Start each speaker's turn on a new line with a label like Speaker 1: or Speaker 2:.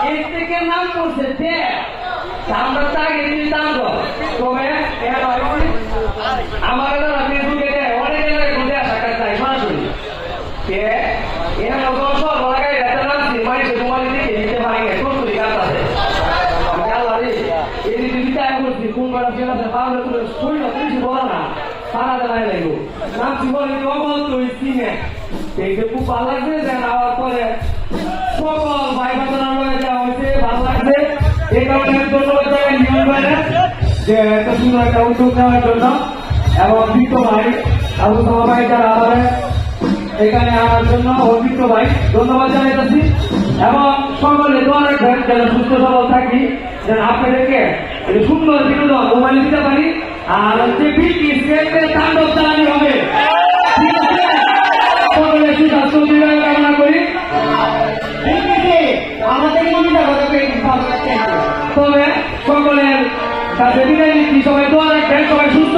Speaker 1: এর থেকে নাম করছে তে আমরা তাকে দিতাম তবে আমার দ্বারা ফেসবুকে অনেক জায়গায় ঘুরে আসা চাই সরাসরি কে এর মতো সব লাগাই রাতে নামছি মানুষে তোমার দিকে দিতে পারি না প্রস্তুতি কাজ আছে আল্লাহ রে এই দিদিটা করছি কোন করা ফেলা পাওয়া তুলে শরীর কিছু বলা না সারা জানাই লাগবো নামছি বলে অবল তো স্কিনে এইটা খুব ভালো লাগছে যে নেওয়ার পরে সকল ভাই বাচ্চারা রয়ে যাওয়া হয়েছে ভালো লাগছে এই কারণে ধন্যবাদ জানাই নিয়ম ভাইরা যে এত সুন্দর একটা উদ্যোগ নেওয়ার জন্য এবং বৃত্ত ভাই আবু সামা ভাই যারা আমাদের এখানে আনার জন্য অভিজ্ঞ ভাই ধন্যবাদ জানাইতেছি এবং সকলে দোয়া রাখবেন যেন সুস্থ সবল থাকি যেন আপনাদেরকে সুন্দর বিনোদন মোবাইল দিতে পারি আর হচ্ছে বৃষ্টি স্কেচের তাণ্ডব চালানি হবে ঠিক আছে সকলে সুস্বাস্থ্য বিভাগ কামনা করি
Speaker 2: আমাদের মনে
Speaker 1: তবে সকলের কাছে বিদায় নিচ্ছি সবাই দোয়া রাখবেন সবাই সুস্থ